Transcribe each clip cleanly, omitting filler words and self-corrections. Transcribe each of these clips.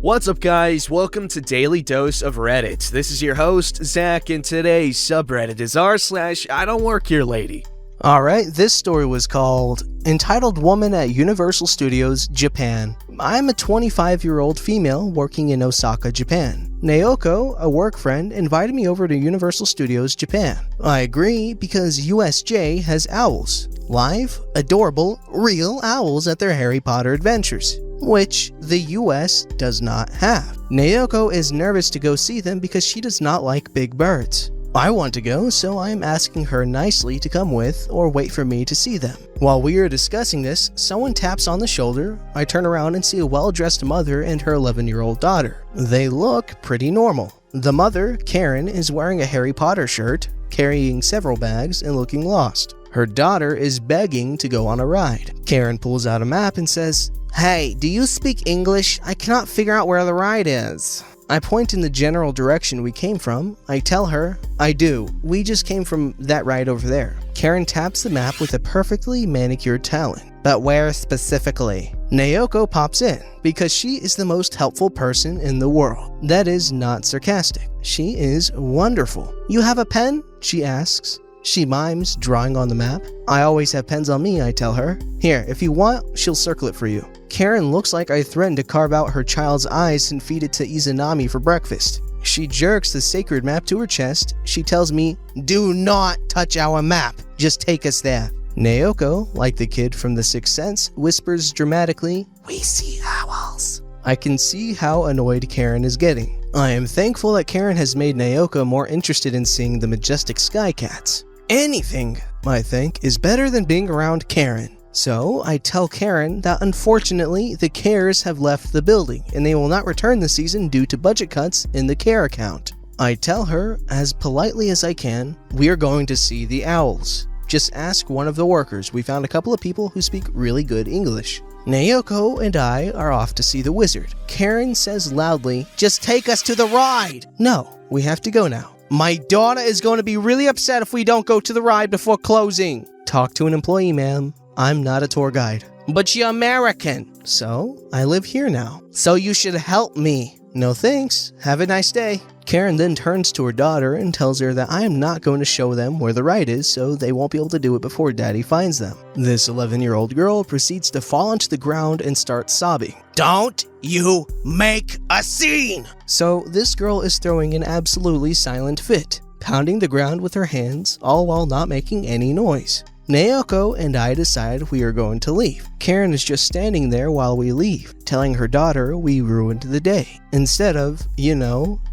What's up, guys? Welcome to Daily Dose of Reddit. This is your host, Zach, and today's subreddit is r/IDontWorkHereLady. Alright, this story was called Entitled Woman at Universal Studios, Japan. I'm a 25-year-old female working in Osaka, Japan. Naoko, a work friend, invited me over to Universal Studios, Japan. I agree because USJ has owls. Live, adorable, real owls at their Harry Potter adventures, which the US does not have. Naoko is nervous to go see them because she does not like big birds. I want to go, so I am asking her nicely to come with or wait for me to see them. While we are discussing this, someone taps on the shoulder. I turn around and see a well-dressed mother and her 11-year-old daughter. They look pretty normal. The mother, Karen, is wearing a Harry Potter shirt, carrying several bags, and looking lost. Her daughter is begging to go on a ride. Karen pulls out a map and says, "Hey, do you speak English? I cannot figure out where the ride is." I point in the general direction we came from. I tell her, "I do. We just came from that ride over there." Karen taps the map with a perfectly manicured talon. "But where specifically?" Naoko pops in, because she is the most helpful person in the world. That is not sarcastic. She is wonderful. "You have a pen?" she asks. She mimes, drawing on the map. "I always have pens on me," I tell her. "Here, if you want, she'll circle it for you." Karen looks like I threatened to carve out her child's eyes and feed it to Izanami for breakfast. She jerks the sacred map to her chest. She tells me, "Do not touch our map. Just take us there." Naoko, like the kid from The Sixth Sense, whispers dramatically, "We see owls." I can see how annoyed Karen is getting. I am thankful that Karen has made Naoko more interested in seeing the majestic sky cats. Anything, I think, is better than being around Karen. So I tell Karen that unfortunately the cares have left the building and they will not return this season due to budget cuts in the care account. I tell her, as politely as I can, we are going to see the owls. Just ask one of the workers. We found a couple of people who speak really good English. Naoko and I are off to see the wizard. Karen says loudly, "Just take us to the ride!" No, we have to go now. "My daughter is going to be really upset if we don't go to the ride before closing." Talk to an employee, ma'am. I'm not a tour guide. "But you're American." "So, I live here now." "So you should help me." "No thanks. Have a nice day." Karen then turns to her daughter and tells her that I am not going to show them where the ride is, so they won't be able to do it before Daddy finds them. This 11-year-old girl proceeds to fall onto the ground and start sobbing. "Don't you make a scene!" So this girl is throwing an absolutely silent fit, pounding the ground with her hands, all while not making any noise. Naoko and I decide we are going to leave. Karen is just standing there while we leave, telling her daughter we ruined the day, instead of,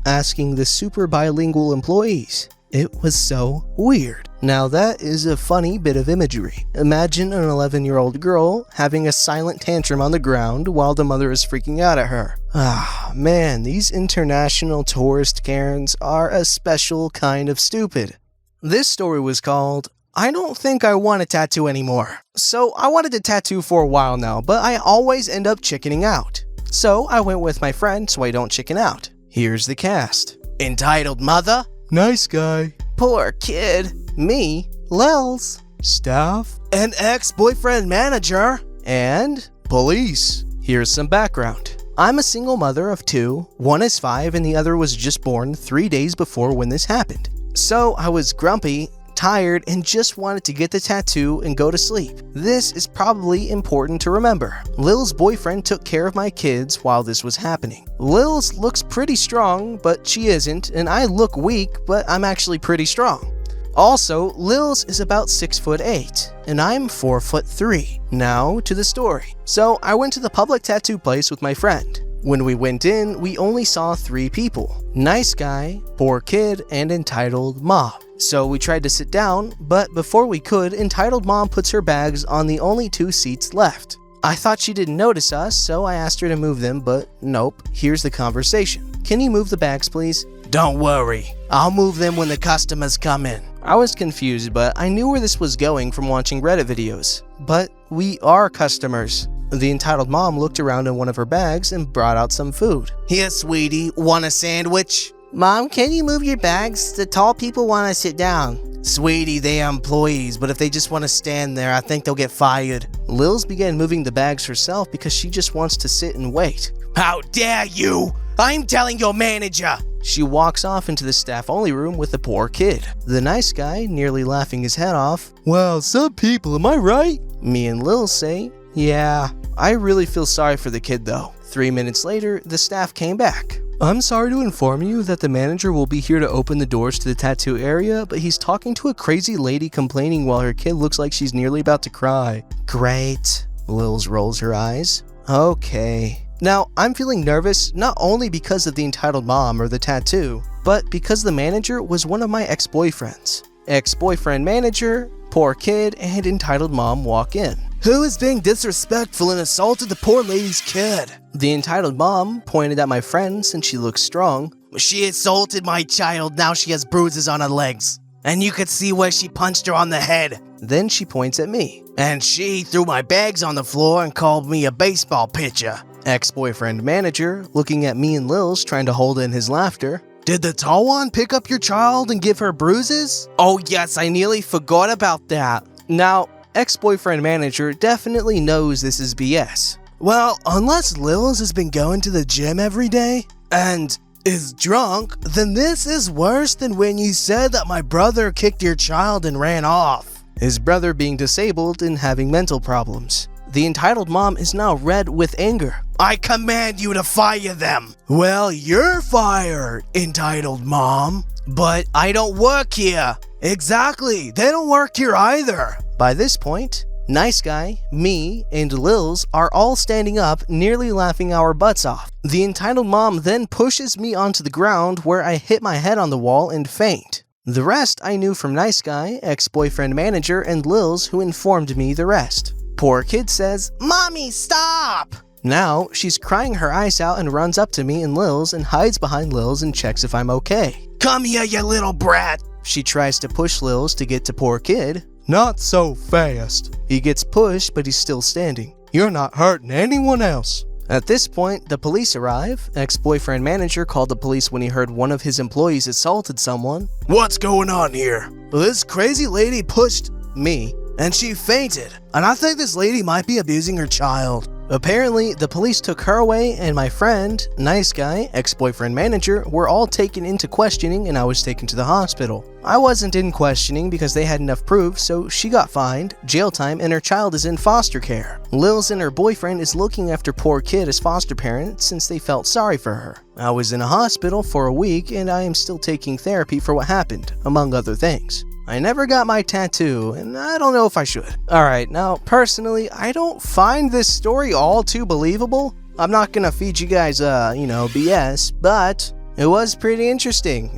asking the super bilingual employees. It was so weird. Now that is a funny bit of imagery. Imagine an 11-year-old girl having a silent tantrum on the ground while the mother is freaking out at her. Ah, man, these international tourist Karens are a special kind of stupid. This story was called I don't think I want a tattoo anymore. So I wanted a tattoo for a while now, but I always end up chickening out. So I went with my friend so I don't chicken out. Here's the cast. Entitled Mother. Nice guy. Poor kid. Me. Lils. Staff. An ex-boyfriend manager. And police. Here's some background. I'm a single mother of two. One is 5 and the other was just born 3 days before when this happened. So I was grumpy, tired, and just wanted to get the tattoo and go to sleep. This is probably important to remember. Lil's boyfriend took care of my kids while this was happening. Lil's looks pretty strong, but she isn't, and I look weak, but I'm actually pretty strong. Also, Lil's is about 6'8", and I'm 4'3". Now to the story. So I went to the public tattoo place with my friend. When we went in, we only saw 3 people. Nice guy, poor kid, and entitled mom. So we tried to sit down, but before we could, entitled mom puts her bags on the only 2 seats left. I thought she didn't notice us, so I asked her to move them, but nope. Here's the conversation. "Can you move the bags, please?" "Don't worry. I'll move them when the customers come in." I was confused, but I knew where this was going from watching Reddit videos. But we are customers. The entitled mom looked around in one of her bags and brought out some food. "Here, sweetie, want a sandwich?" "Mom, can you move your bags? The tall people want to sit down." "Sweetie, they are employees, but if they just want to stand there, I think they'll get fired." Lils began moving the bags herself because she just wants to sit and wait. How dare you! I'm telling your manager! She walks off into the staff-only room with the poor kid. The nice guy, nearly laughing his head off, "Well, some people, am I right?" Me and Lil say, "Yeah, I really feel sorry for the kid though." 3 minutes later, the staff came back. "I'm sorry to inform you that the manager will be here to open the doors to the tattoo area, but he's talking to a crazy lady complaining while her kid looks like she's nearly about to cry." Great. Lils rolls her eyes. Okay. Now, I'm feeling nervous not only because of the entitled mom or the tattoo, but because the manager was one of my ex-boyfriends. Ex-boyfriend manager, poor kid, and entitled mom walk in. "Who is being disrespectful and assaulted the poor lady's kid?" The entitled mom pointed at my friend since she looks strong. "She assaulted my child, now she has bruises on her legs. And you could see where she punched her on the head." Then she points at me. "And she threw my bags on the floor and called me a baseball pitcher." Ex-boyfriend manager, looking at me and Lils trying to hold in his laughter. "Did the tall one pick up your child and give her bruises?" "Oh yes, I nearly forgot about that." Now, ex-boyfriend manager definitely knows this is BS. "Well, unless Lils has been going to the gym every day and is drunk, then this is worse than when you said that my brother kicked your child and ran off." His brother being disabled and having mental problems. The entitled mom is now red with anger. "I command you to fire them." "Well, you're fired, entitled mom." "But I don't work here." "Exactly, they don't work here either." By this point, nice guy, me, and Lils are all standing up, nearly laughing our butts off. The entitled mom then pushes me onto the ground where I hit my head on the wall and faint. The rest I knew from nice guy, ex-boyfriend manager, and Lils who informed me the rest. Poor kid says, "Mommy, stop!" Now, she's crying her eyes out and runs up to me and Lils and hides behind Lils and checks if I'm okay. "Come here, you little brat!" She tries to push Lils to get to poor kid. "Not so fast." He gets pushed, but he's still standing. "You're not hurting anyone else." At this point, the police arrive. Ex-boyfriend manager called the police when he heard one of his employees assaulted someone. "What's going on here?" "This crazy lady pushed me, and she fainted, and I think this lady might be abusing her child." Apparently, the police took her away, and my friend, nice guy, ex-boyfriend manager, were all taken into questioning, and I was taken to the hospital. I wasn't in questioning because they had enough proof, so she got fined, jail time, and her child is in foster care. Lils and her boyfriend is looking after poor kid as foster parent since they felt sorry for her. I was in a hospital for a week, and I am still taking therapy for what happened, among other things. I never got my tattoo, and I don't know if I should. Alright, now, personally, I don't find this story all too believable. I'm not gonna feed you guys, BS, but it was pretty interesting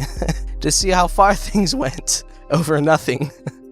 to see how far things went over nothing.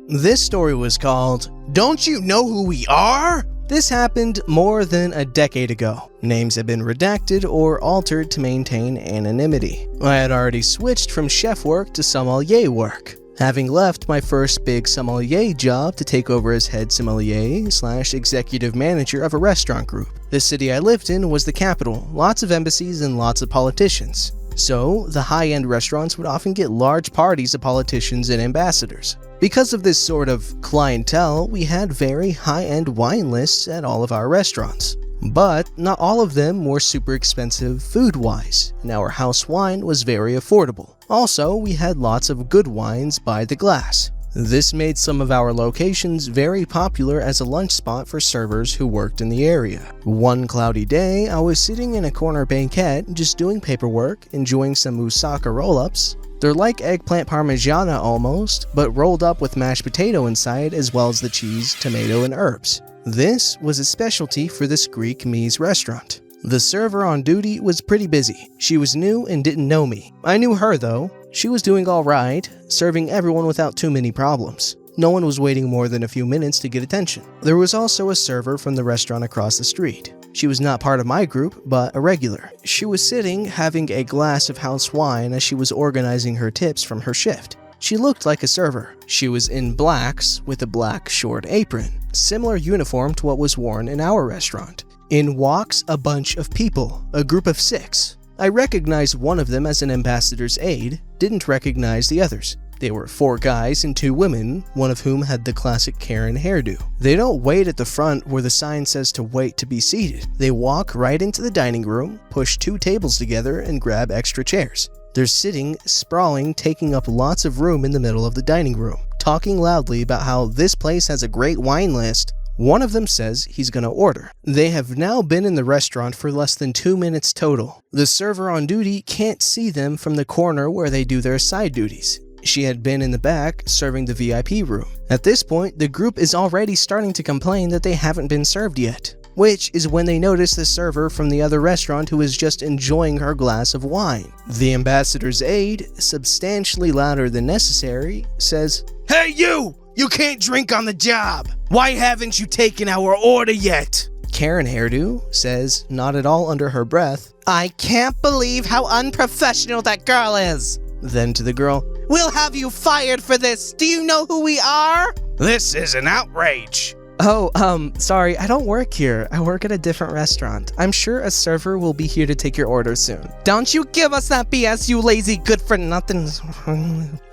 This story was called, "Don't You Know Who We Are?" This happened more than a decade ago. Names have been redacted or altered to maintain anonymity. I had already switched from chef work to sommelier work, having left my first big sommelier job to take over as head sommelier/executive manager of a restaurant group. The city I lived in was the capital, lots of embassies and lots of politicians. So, the high-end restaurants would often get large parties of politicians and ambassadors. Because of this sort of clientele, we had very high-end wine lists at all of our restaurants. But not all of them were super expensive food-wise, and our house wine was very affordable. Also, we had lots of good wines by the glass. This made some of our locations very popular as a lunch spot for servers who worked in the area. One cloudy day, I was sitting in a corner banquette just doing paperwork, enjoying some moussaka roll-ups. They're like eggplant parmigiana almost, but rolled up with mashed potato inside as well as the cheese, tomato, and herbs. This was a specialty for this Greek Mies restaurant. The server on duty was pretty busy. She was new and didn't know me. I knew her though. She was doing alright, serving everyone without too many problems. No one was waiting more than a few minutes to get attention. There was also a server from the restaurant across the street. She was not part of my group, but a regular. She was sitting having a glass of house wine as she was organizing her tips from her shift. She looked like a server. She was in blacks with a black short apron, similar uniform to what was worn in our restaurant. In walks a bunch of people, a group of 6. I recognized one of them as an ambassador's aide, didn't recognize the others. They were 4 guys and 2 women, one of whom had the classic Karen hairdo. They don't wait at the front where the sign says to wait to be seated. They walk right into the dining room, push 2 tables together, and grab extra chairs. They're sitting, sprawling, taking up lots of room in the middle of the dining room, talking loudly about how this place has a great wine list. One of them says he's gonna order. They have now been in the restaurant for less than 2 minutes total. The server on duty can't see them from the corner where they do their side duties. She had been in the back, serving the VIP room. At this point, the group is already starting to complain that they haven't been served yet, which is when they notice the server from the other restaurant who is just enjoying her glass of wine. The ambassador's aide, substantially louder than necessary, says, "Hey you! You can't drink on the job! Why haven't you taken our order yet?" Karen hairdo says, not at all under her breath, "I can't believe how unprofessional that girl is." Then to the girl, "We'll have you fired for this! Do you know who we are?" "This is an outrage!" "Oh, sorry, I don't work here. I work at a different restaurant. I'm sure a server will be here to take your order soon." "Don't you give us that BS, you lazy good-for-nothing."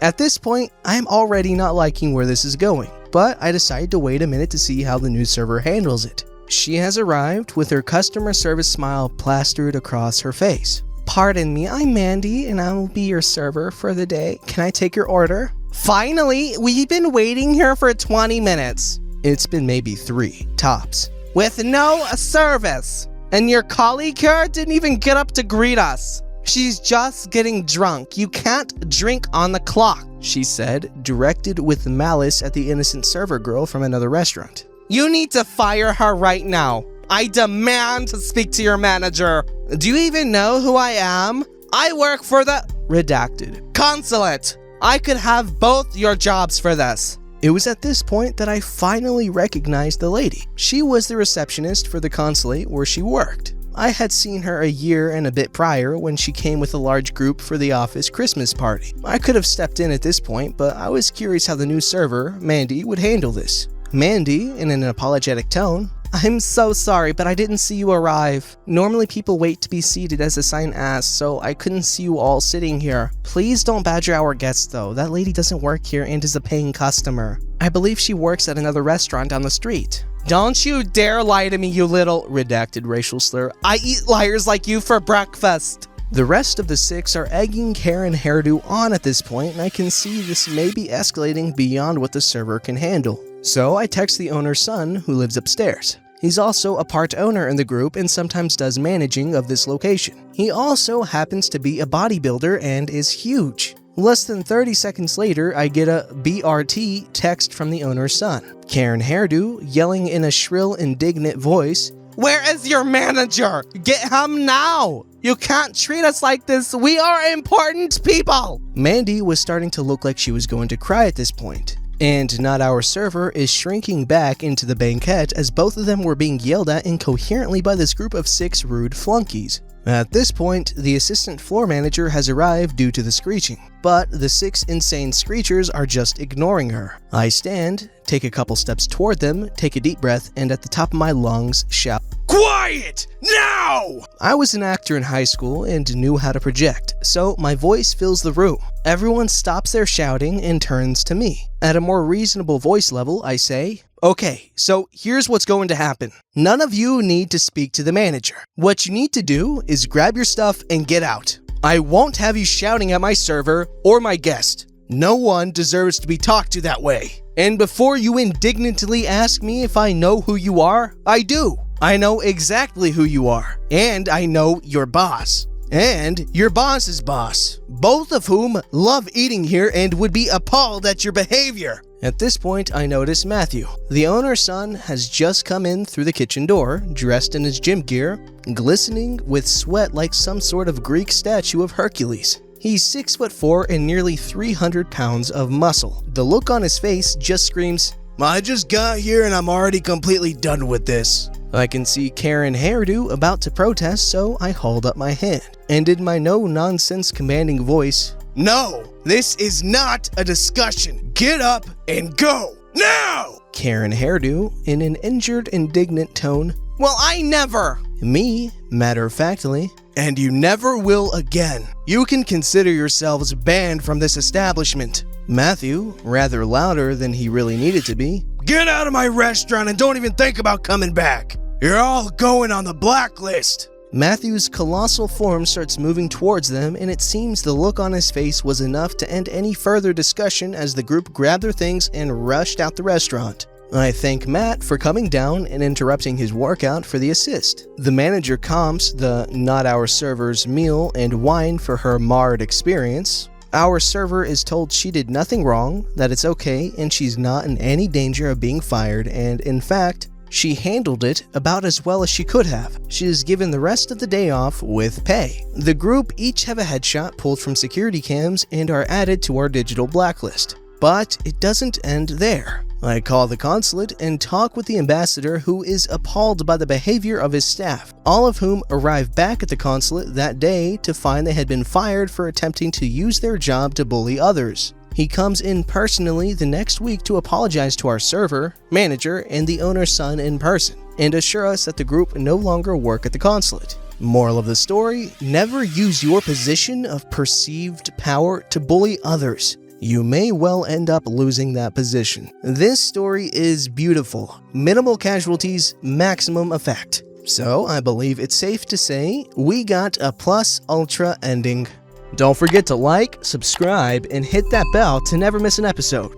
At this point, I'm already not liking where this is going, but I decide to wait a minute to see how the new server handles it. She has arrived with her customer service smile plastered across her face. "Pardon me, I'm Mandy, and I will be your server for the day. Can I take your order?" "Finally, we've been waiting here for 20 minutes. It's been maybe 3, tops. "With no service. And your colleague here didn't even get up to greet us. She's just getting drunk. You can't drink on the clock," she said, directed with malice at the innocent server girl from another restaurant. "You need to fire her right now. I demand to speak to your manager. Do you even know who I am? I work for the redacted consulate. I could have both your jobs for this." It was at this point that I finally recognized the lady. She was the receptionist for the consulate where she worked. I had seen her a year and a bit prior when she came with a large group for the office Christmas party. I could have stepped in at this point, but I was curious how the new server, Mandy, would handle this. Mandy, in an apologetic tone, "I'm so sorry, but I didn't see you arrive. Normally people wait to be seated as the sign asks, so I couldn't see you all sitting here. Please don't badger our guests though. That lady doesn't work here and is a paying customer. I believe she works at another restaurant down the street." "Don't you dare lie to me, you little," redacted racial slur. "I eat liars like you for breakfast." The rest of the 6 are egging Karen hairdo on at this point, and I can see this may be escalating beyond what the server can handle. So I text the owner's son, who lives upstairs. He's also a part owner in the group and sometimes does managing of this location. He also happens to be a bodybuilder and is huge. Less than 30 seconds later, I get a BRT text from the owner's son. Karen hairdo yelling in a shrill, indignant voice, "Where is your manager? Get him now! You can't treat us like this. We are important people!" Mandy was starting to look like she was going to cry at this point. And Not Our Server is shrinking back into the banquette as both of them were being yelled at incoherently by this group of 6 rude flunkies. At this point, the assistant floor manager has arrived due to the screeching, but the 6 insane screechers are just ignoring her. I stand, take a couple steps toward them, take a deep breath, and at the top of my lungs shout, "Quiet! Now!" I was an actor in high school and knew how to project, so my voice fills the room. Everyone stops their shouting and turns to me. At a more reasonable voice level, I say, "Okay, so here's what's going to happen. None of you need to speak to the manager. What you need to do is grab your stuff and get out. I won't have you shouting at my server or my guest. No one deserves to be talked to that way. And before you indignantly ask me if I know who you are, I do. I know exactly who you are, and I know your boss. And your boss's boss, both of whom love eating here and would be appalled at your behavior." At this point, I notice Matthew. The owner's son has just come in through the kitchen door, dressed in his gym gear, glistening with sweat like some sort of Greek statue of Hercules. He's 6'4" and nearly 300 pounds of muscle. The look on his face just screams, "I just got here and I'm already completely done with this." I can see Karen hairdo about to protest, so I hold up my hand. And in my no-nonsense commanding voice, "No, this is not a discussion. Get up and go, now!" Karen hairdo, in an injured, indignant tone, "Well, I never! Me, matter-of-factly, and you never will again. You can consider yourselves banned from this establishment. Matthew, rather louder than he really needed to be, get out of my restaurant and don't even think about coming back. You're all going on the blacklist. Matthew's colossal form starts moving towards them, and it seems the look on his face was enough to end any further discussion as the group grabbed their things and rushed out the restaurant. I thank Matt for coming down and interrupting his workout for the assist. The manager comps the not our server's meal and wine for her marred experience. Our server is told she did nothing wrong, that it's okay, and she's not in any danger of being fired, and in fact, she handled it about as well as she could have. She is given the rest of the day off with pay. The group each have a headshot pulled from security cams and are added to our digital blacklist. But it doesn't end there. I call the consulate and talk with the ambassador, who is appalled by the behavior of his staff, all of whom arrive back at the consulate that day to find they had been fired for attempting to use their job to bully others. He comes in personally the next week to apologize to our server, manager, and the owner's son in person, and assure us that the group no longer work at the consulate. Moral of the story, never use your position of perceived power to bully others. You may well end up losing that position. This story is beautiful. Minimal casualties, maximum effect. So I believe it's safe to say we got a plus ultra ending. Don't forget to like, subscribe, and hit that bell to never miss an episode.